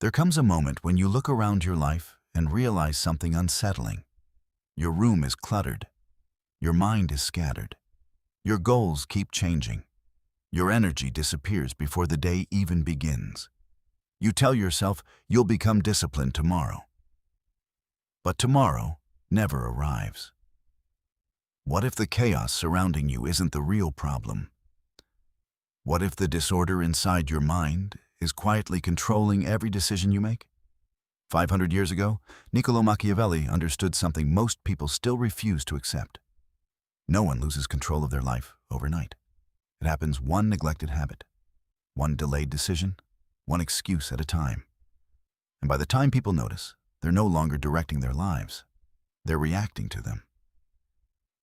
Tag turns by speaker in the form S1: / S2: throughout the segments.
S1: There comes a moment when you look around your life and realize something unsettling. Your room is cluttered. Your mind is scattered. Your goals keep changing. Your energy disappears before the day even begins. You tell yourself you'll become disciplined tomorrow. But tomorrow never arrives. What if the chaos surrounding you isn't the real problem? What if the disorder inside your mind is quietly controlling every decision you make? 500 years ago, Niccolò Machiavelli understood something most people still refuse to accept. No one loses control of their life overnight. It happens one neglected habit, one delayed decision, one excuse at a time. And by the time people notice, they're no longer directing their lives. They're reacting to them.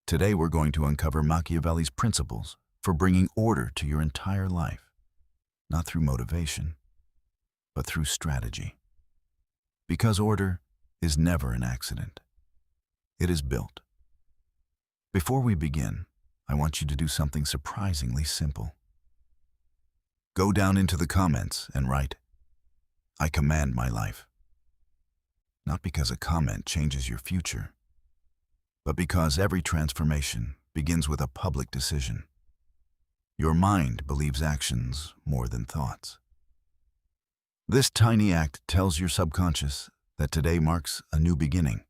S1: Today we're going to uncover Machiavelli's principles for bringing order to your entire life, not through motivation, but through strategy. Because order is never an accident. It is built. Before we begin, I want you to do something surprisingly simple. Go down into the comments and write, "I command my life." Not because a comment changes your future, but because every transformation begins with a public decision. Your mind believes actions more than thoughts. This tiny act tells your subconscious that today marks a new beginning.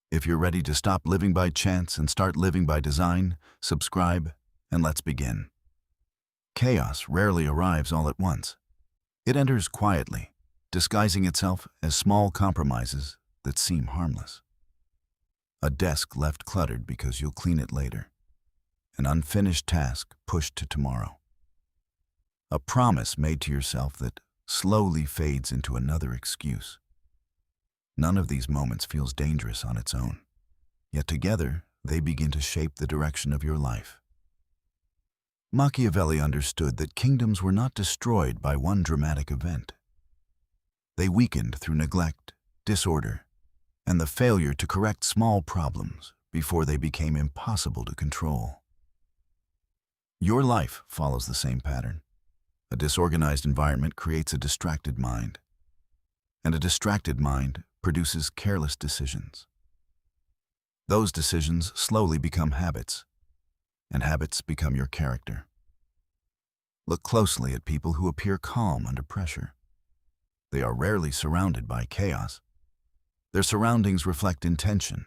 S1: If you're ready to stop living by chance and start living by design, subscribe and let's begin. Chaos rarely arrives all at once. It enters quietly, disguising itself as small compromises that seem harmless. A desk left cluttered because you'll clean it later. An unfinished task pushed to tomorrow. A promise made to yourself that slowly fades into another excuse. None of these moments feels dangerous on its own, yet together they begin to shape the direction of your life. Machiavelli understood that kingdoms were not destroyed by one dramatic event. They weakened through neglect, disorder, and the failure to correct small problems before they became impossible to control. Your life follows the same pattern. A disorganized environment creates a distracted mind, and a distracted mind produces careless decisions. Those decisions slowly become habits, and habits become your character. Look closely at people who appear calm under pressure. They are rarely surrounded by chaos. Their surroundings reflect intention,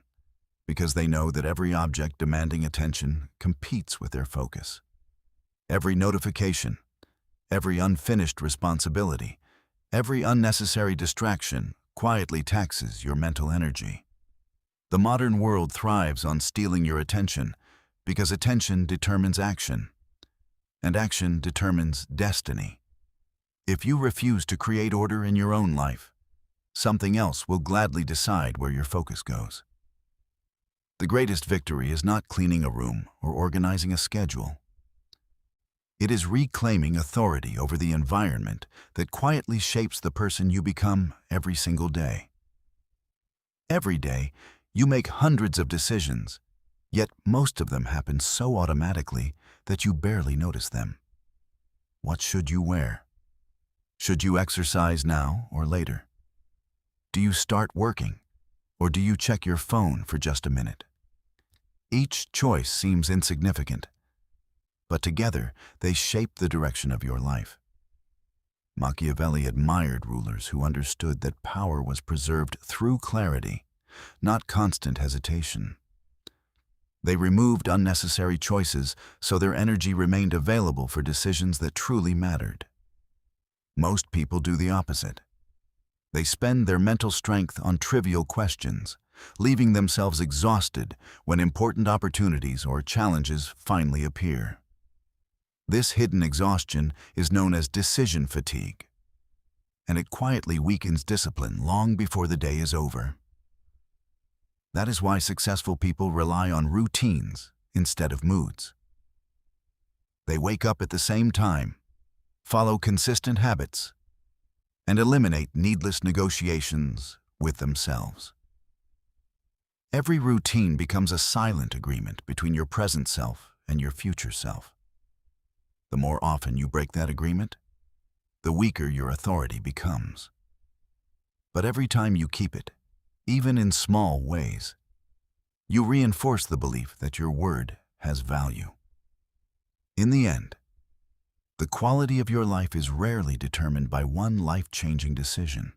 S1: because they know that every object demanding attention competes with their focus. Every notification, every unfinished responsibility, every unnecessary distraction quietly taxes your mental energy. The modern world thrives on stealing your attention because attention determines action, and action determines destiny. If you refuse to create order in your own life, something else will gladly decide where your focus goes. The greatest victory is not cleaning a room or organizing a schedule. It is reclaiming authority over the environment that quietly shapes the person you become every single day. Every day, you make hundreds of decisions, yet most of them happen so automatically that you barely notice them. What should you wear? Should you exercise now or later? Do you start working, or do you check your phone for just a minute? Each choice seems insignificant, but together they shape the direction of your life. Machiavelli admired rulers who understood that power was preserved through clarity, not constant hesitation. They removed unnecessary choices so their energy remained available for decisions that truly mattered. Most people do the opposite. They spend their mental strength on trivial questions, leaving themselves exhausted when important opportunities or challenges finally appear. This hidden exhaustion is known as decision fatigue, and it quietly weakens discipline long before the day is over. That is why successful people rely on routines instead of moods. They wake up at the same time, follow consistent habits, and eliminate needless negotiations with themselves. Every routine becomes a silent agreement between your present self and your future self. The more often you break that agreement, the weaker your authority becomes. But every time you keep it, even in small ways, you reinforce the belief that your word has value. In the end, the quality of your life is rarely determined by one life-changing decision.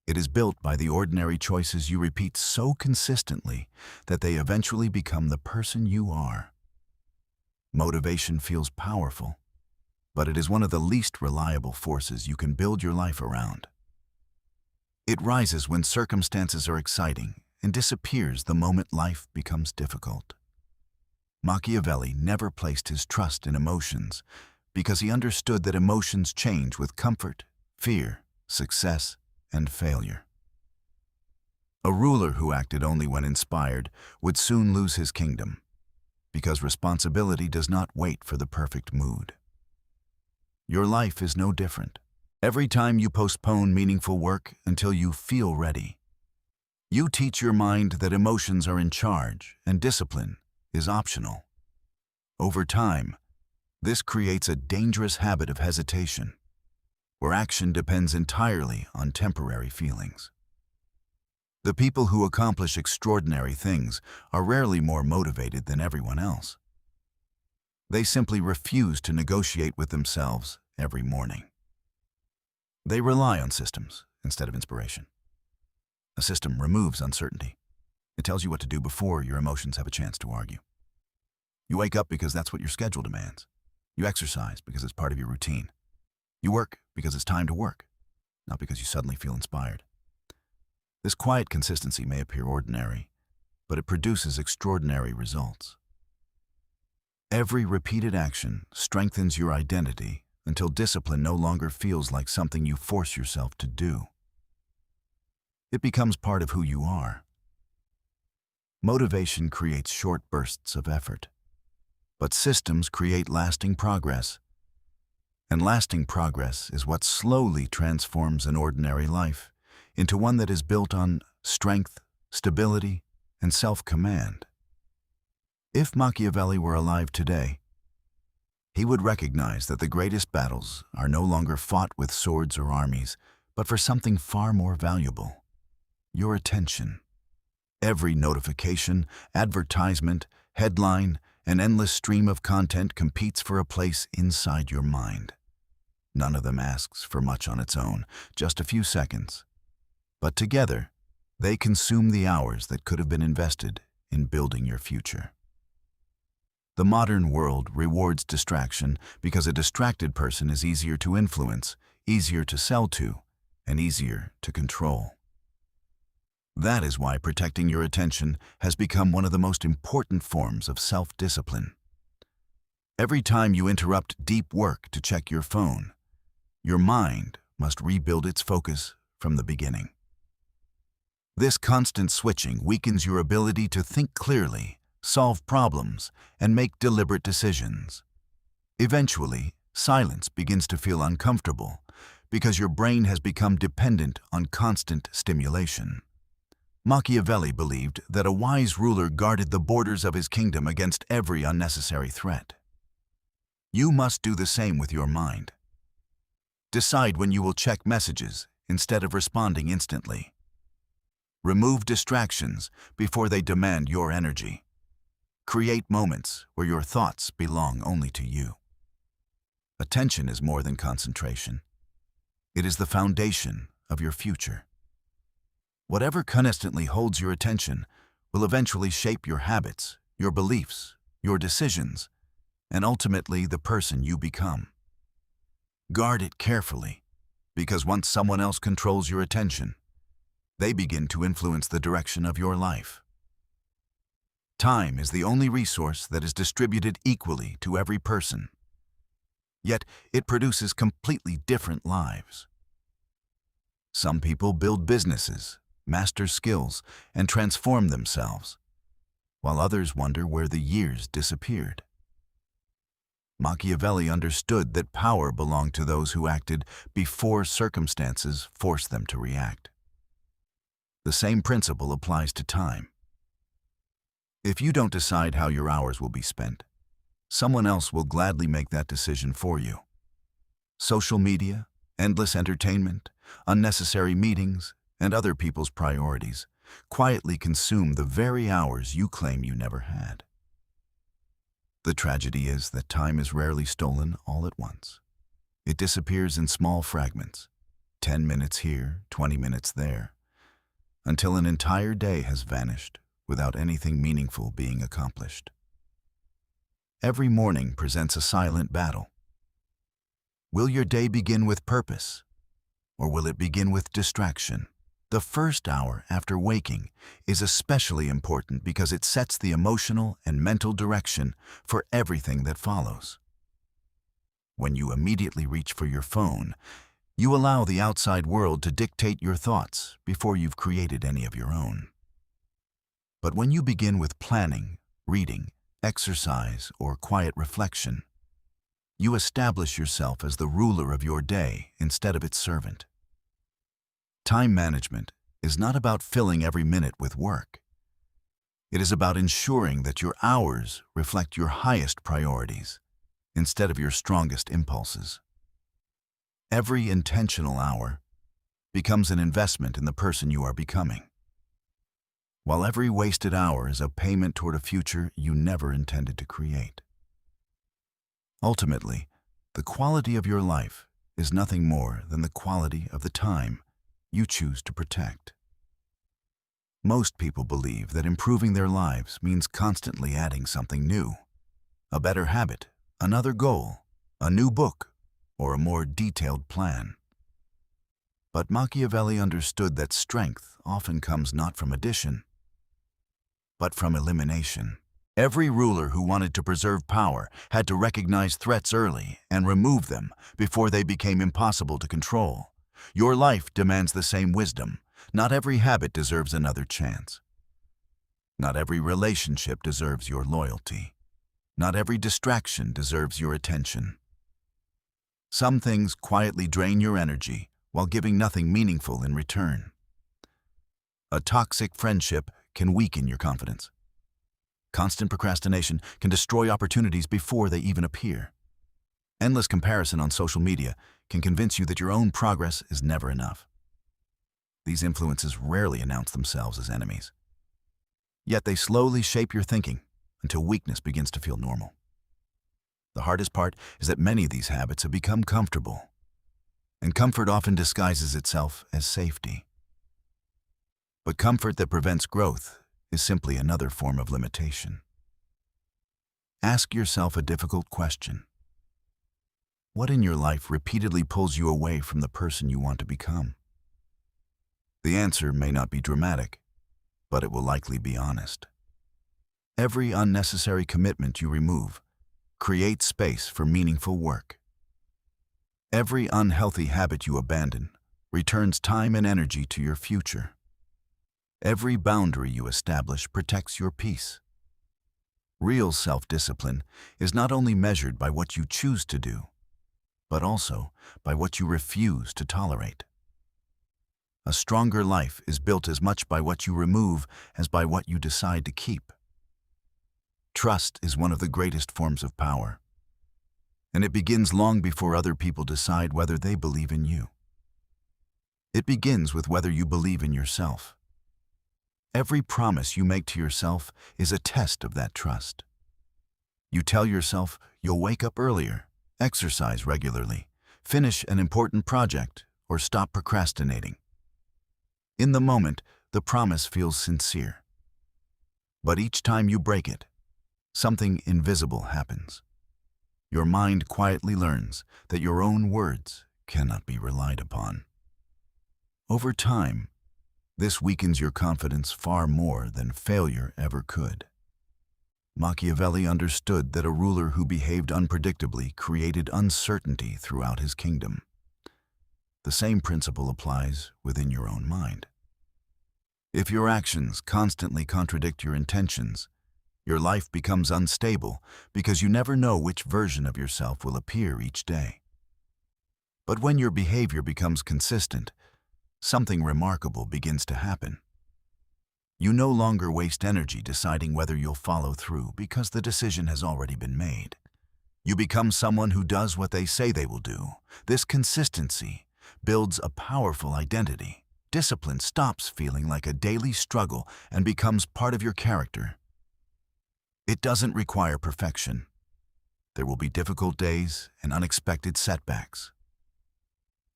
S1: It is built by the ordinary choices you repeat so consistently that they eventually become the person you are. Motivation feels powerful, but it is one of the least reliable forces you can build your life around. It rises when circumstances are exciting and disappears the moment life becomes difficult. Machiavelli never placed his trust in emotions because he understood that emotions change with comfort, fear, success, and failure. A ruler who acted only when inspired would soon lose his kingdom, because responsibility does not wait for the perfect mood. Your life is no different. Every time you postpone meaningful work until you feel ready, you teach your mind that emotions are in charge and discipline is optional. Over time, this creates a dangerous habit of hesitation, where action depends entirely on temporary feelings. The people who accomplish extraordinary things are rarely more motivated than everyone else. They simply refuse to negotiate with themselves every morning. They rely on systems instead of inspiration. A system removes uncertainty. It tells you what to do before your emotions have a chance to argue. You wake up because that's what your schedule demands. You exercise because it's part of your routine. You work because it's time to work, not because you suddenly feel inspired. This quiet consistency may appear ordinary, but it produces extraordinary results. Every repeated action strengthens your identity until discipline no longer feels like something you force yourself to do. It becomes part of who you are. Motivation creates short bursts of effort, but systems create lasting progress. And lasting progress is what slowly transforms an ordinary life into one that is built on strength, stability, and self-command. If Machiavelli were alive today, he would recognize that the greatest battles are no longer fought with swords or armies, but for something far more valuable: your attention. Every notification, advertisement, headline, an endless stream of content competes for a place inside your mind. None of them asks for much on its own, just a few seconds. But together, they consume the hours that could have been invested in building your future. The modern world rewards distraction because a distracted person is easier to influence, easier to sell to, and easier to control. That is why protecting your attention has become one of the most important forms of self-discipline. Every time you interrupt deep work to check your phone, your mind must rebuild its focus from the beginning. This constant switching weakens your ability to think clearly, solve problems, and make deliberate decisions. Eventually, silence begins to feel uncomfortable because your brain has become dependent on constant stimulation. Machiavelli believed that a wise ruler guarded the borders of his kingdom against every unnecessary threat. You must do the same with your mind. Decide when you will check messages instead of responding instantly. Remove distractions before they demand your energy. Create moments where your thoughts belong only to you. Attention is more than concentration. It is the foundation of your future. Whatever constantly holds your attention will eventually shape your habits, your beliefs, your decisions, and ultimately the person you become. Guard it carefully, because once someone else controls your attention, they begin to influence the direction of your life. Time is the only resource that is distributed equally to every person. Yet it produces completely different lives. Some people build businesses, master skills, and transform themselves, while others wonder where the years disappeared. Machiavelli understood that power belonged to those who acted before circumstances forced them to react. The same principle applies to time. If you don't decide how your hours will be spent, someone else will gladly make that decision for you. Social media, endless entertainment, unnecessary meetings, and other people's priorities quietly consume the very hours you claim you never had. The tragedy is that time is rarely stolen all at once. It disappears in small fragments, 10 minutes here, 20 minutes there, until an entire day has vanished without anything meaningful being accomplished. Every morning presents a silent battle. Will your day begin with purpose, or will it begin with distraction? The first hour after waking is especially important because it sets the emotional and mental direction for everything that follows. When you immediately reach for your phone, you allow the outside world to dictate your thoughts before you've created any of your own. But when you begin with planning, reading, exercise, or quiet reflection, you establish yourself as the ruler of your day instead of its servant. Time management is not about filling every minute with work. It is about ensuring that your hours reflect your highest priorities instead of your strongest impulses. Every intentional hour becomes an investment in the person you are becoming, while every wasted hour is a payment toward a future you never intended to create. Ultimately, the quality of your life is nothing more than the quality of the time you choose to protect. Most people believe that improving their lives means constantly adding something new, a better habit, another goal, a new book, or a more detailed plan. But Machiavelli understood that strength often comes not from addition, but from elimination. Every ruler who wanted to preserve power had to recognize threats early and remove them before they became impossible to control. Your life demands the same wisdom. Not every habit deserves another chance. Not every relationship deserves your loyalty. Not every distraction deserves your attention. Some things quietly drain your energy while giving nothing meaningful in return. A toxic friendship can weaken your confidence. Constant procrastination can destroy opportunities before they even appear. Endless comparison on social media can convince you that your own progress is never enough. These influences rarely announce themselves as enemies. Yet they slowly shape your thinking until weakness begins to feel normal. The hardest part is that many of these habits have become comfortable, and comfort often disguises itself as safety. But comfort that prevents growth is simply another form of limitation. Ask yourself a difficult question. What in your life repeatedly pulls you away from the person you want to become? The answer may not be dramatic, but it will likely be honest. Every unnecessary commitment you remove creates space for meaningful work. Every unhealthy habit you abandon returns time and energy to your future. Every boundary you establish protects your peace. Real self-discipline is not only measured by what you choose to do, but also by what you refuse to tolerate. A stronger life is built as much by what you remove as by what you decide to keep. Trust is one of the greatest forms of power, and it begins long before other people decide whether they believe in you. It begins with whether you believe in yourself. Every promise you make to yourself is a test of that trust. You tell yourself you'll wake up earlier, exercise regularly, finish an important project, or stop procrastinating. In the moment, the promise feels sincere. But each time you break it, something invisible happens. Your mind quietly learns that your own words cannot be relied upon. Over time, this weakens your confidence far more than failure ever could. Machiavelli understood that a ruler who behaved unpredictably created uncertainty throughout his kingdom. The same principle applies within your own mind. If your actions constantly contradict your intentions, your life becomes unstable because you never know which version of yourself will appear each day. But when your behavior becomes consistent, something remarkable begins to happen. You no longer waste energy deciding whether you'll follow through because the decision has already been made. You become someone who does what they say they will do. This consistency builds a powerful identity. Discipline stops feeling like a daily struggle and becomes part of your character. It doesn't require perfection. There will be difficult days and unexpected setbacks.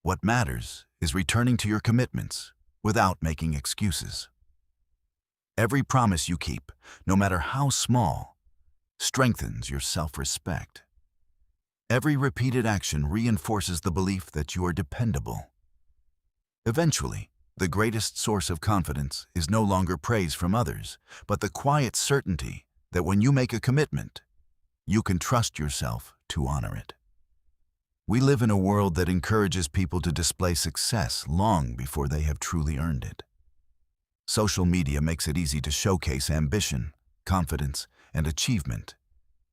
S1: What matters is returning to your commitments without making excuses. Every promise you keep, no matter how small, strengthens your self-respect. Every repeated action reinforces the belief that you are dependable. Eventually, the greatest source of confidence is no longer praise from others, but the quiet certainty that when you make a commitment, you can trust yourself to honor it. We live in a world that encourages people to display success long before they have truly earned it. Social media makes it easy to showcase ambition, confidence, and achievement,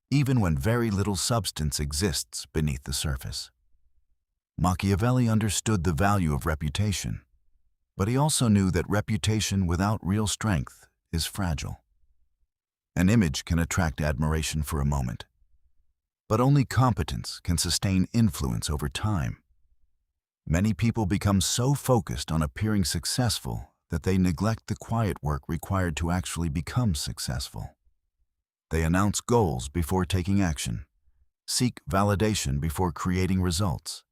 S1: even when very little substance exists beneath the surface. Machiavelli understood the value of reputation, but he also knew that reputation without real strength is fragile. An image can attract admiration for a moment, but only competence can sustain influence over time. Many people become so focused on appearing successful that they neglect the quiet work required to actually become successful. They announce goals before taking action, seek validation before creating results,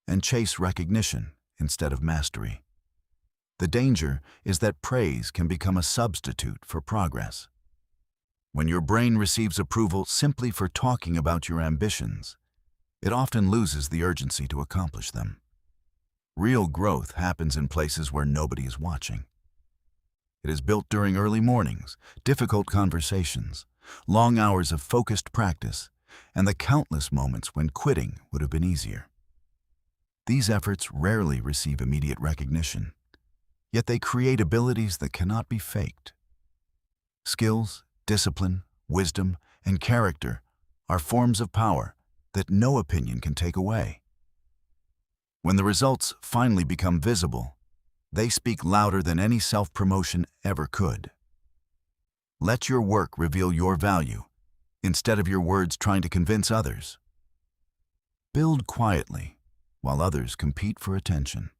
S1: and chase recognition instead of mastery. The danger is that praise can become a substitute for progress. When your brain receives approval simply for talking about your ambitions, it often loses the urgency to accomplish them. Real growth happens in places where nobody is watching. It is built during early mornings, difficult conversations, long hours of focused practice, and the countless moments when quitting would have been easier. These efforts rarely receive immediate recognition, yet they create abilities that cannot be faked. Skills, discipline, wisdom, and character are forms of power that no opinion can take away. When the results finally become visible, they speak louder than any self-promotion ever could. Let your work reveal your value, instead of your words trying to convince others. Build quietly, while others compete for attention.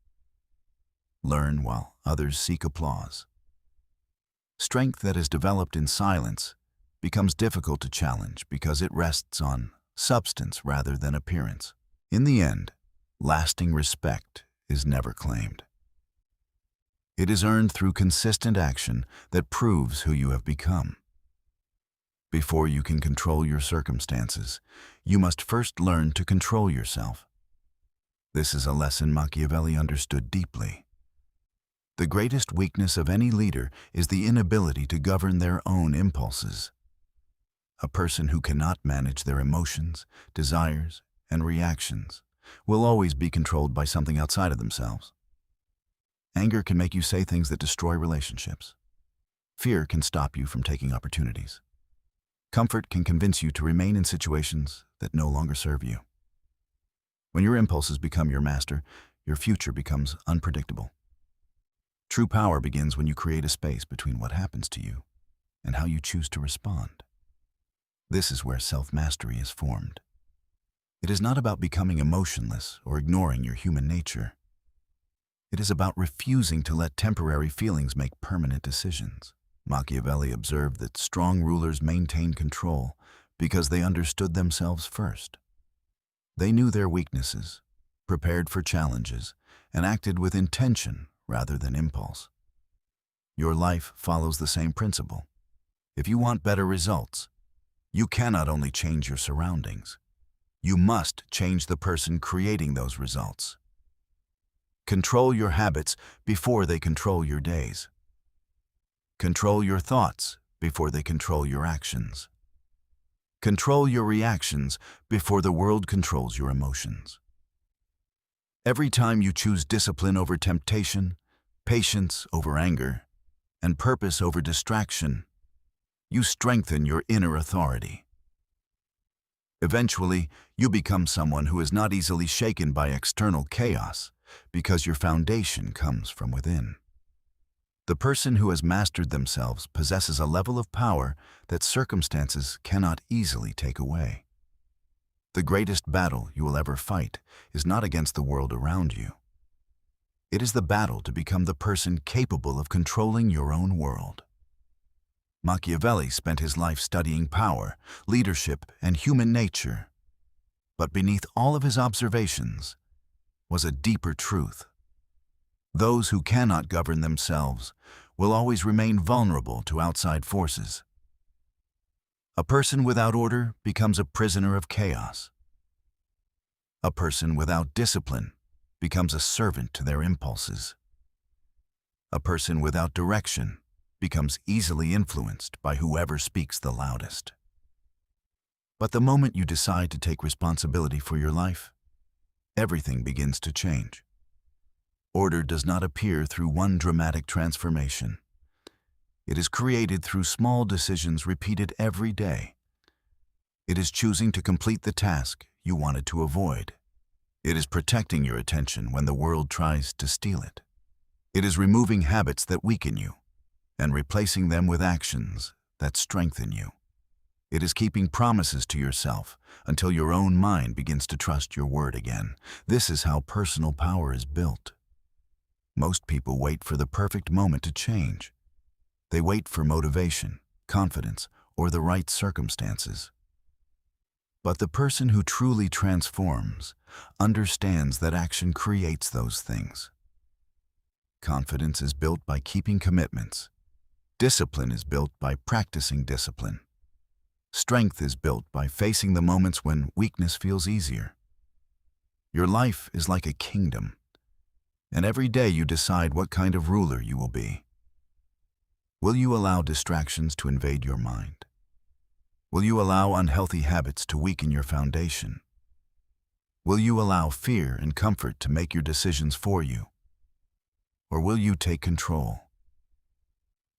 S1: Learn while others seek applause. Strength that is developed in silence becomes difficult to challenge because it rests on substance rather than appearance. In the end, lasting respect is never claimed. It is earned through consistent action that proves who you have become. Before you can control your circumstances, you must first learn to control yourself. This is a lesson Machiavelli understood deeply. The greatest weakness of any leader is the inability to govern their own impulses. A person who cannot manage their emotions, desires, and reactions will always be controlled by something outside of themselves. Anger can make you say things that destroy relationships. Fear can stop you from taking opportunities. Comfort can convince you to remain in situations that no longer serve you. When your impulses become your master, your future becomes unpredictable. True power begins when you create a space between what happens to you and how you choose to respond. This is where self-mastery is formed. It is not about becoming emotionless or ignoring your human nature. It is about refusing to let temporary feelings make permanent decisions. Machiavelli observed that strong rulers maintained control because they understood themselves first. They knew their weaknesses, prepared for challenges, and acted with intention rather than impulse. Your life follows the same principle. If you want better results, you cannot only change your surroundings. You must change the person creating those results. Control your habits before they control your days. Control your thoughts before they control your actions. Control your reactions before the world controls your emotions. Every time you choose discipline over temptation, patience over anger, and purpose over distraction, you strengthen your inner authority. Eventually, you become someone who is not easily shaken by external chaos because your foundation comes from within. The person who has mastered themselves possesses a level of power that circumstances cannot easily take away. The greatest battle you will ever fight is not against the world around you. It is the battle to become the person capable of controlling your own world. Machiavelli spent his life studying power, leadership, and human nature. But beneath all of his observations was a deeper truth. Those who cannot govern themselves will always remain vulnerable to outside forces. A person without order becomes a prisoner of chaos. A person without discipline becomes a servant to their impulses. A person without direction becomes easily influenced by whoever speaks the loudest. But the moment you decide to take responsibility for your life, everything begins to change. Order does not appear through one dramatic transformation. It is created through small decisions repeated every day. It is choosing to complete the task you wanted to avoid. It is protecting your attention when the world tries to steal it. It is removing habits that weaken you and replacing them with actions that strengthen you. It is keeping promises to yourself until your own mind begins to trust your word again. This is how personal power is built. Most people wait for the perfect moment to change. They wait for motivation, confidence, or the right circumstances. But the person who truly transforms understands that action creates those things. Confidence is built by keeping commitments. Discipline is built by practicing discipline. Strength is built by facing the moments when weakness feels easier. Your life is like a kingdom, and every day you decide what kind of ruler you will be. Will you allow distractions to invade your mind? Will you allow unhealthy habits to weaken your foundation? Will you allow fear and comfort to make your decisions for you? Or will you take control?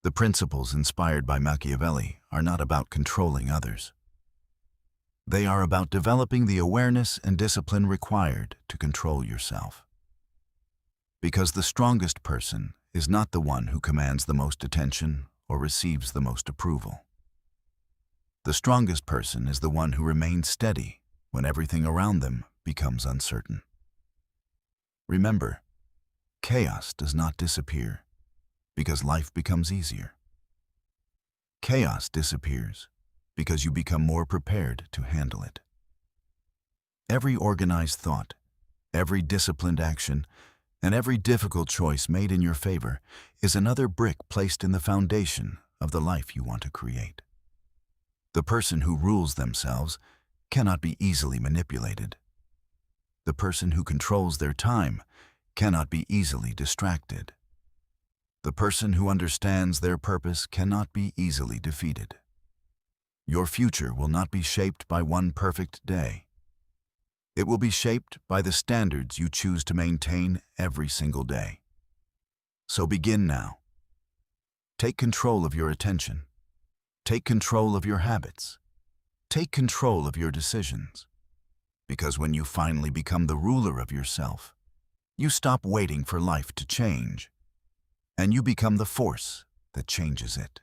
S1: The principles inspired by Machiavelli are not about controlling others. They are about developing the awareness and discipline required to control yourself. Because the strongest person is not the one who commands the most attention or receives the most approval. The strongest person is the one who remains steady when everything around them becomes uncertain. Remember, chaos does not disappear because life becomes easier. Chaos disappears because you become more prepared to handle it. Every organized thought, every disciplined action, and every difficult choice made in your favor is another brick placed in the foundation of the life you want to create. The person who rules themselves cannot be easily manipulated. The person who controls their time cannot be easily distracted. The person who understands their purpose cannot be easily defeated. Your future will not be shaped by one perfect day. It will be shaped by the standards you choose to maintain every single day. So begin now. Take control of your attention. Take control of your habits. Take control of your decisions. Because when you finally become the ruler of yourself, you stop waiting for life to change, and you become the force that changes it.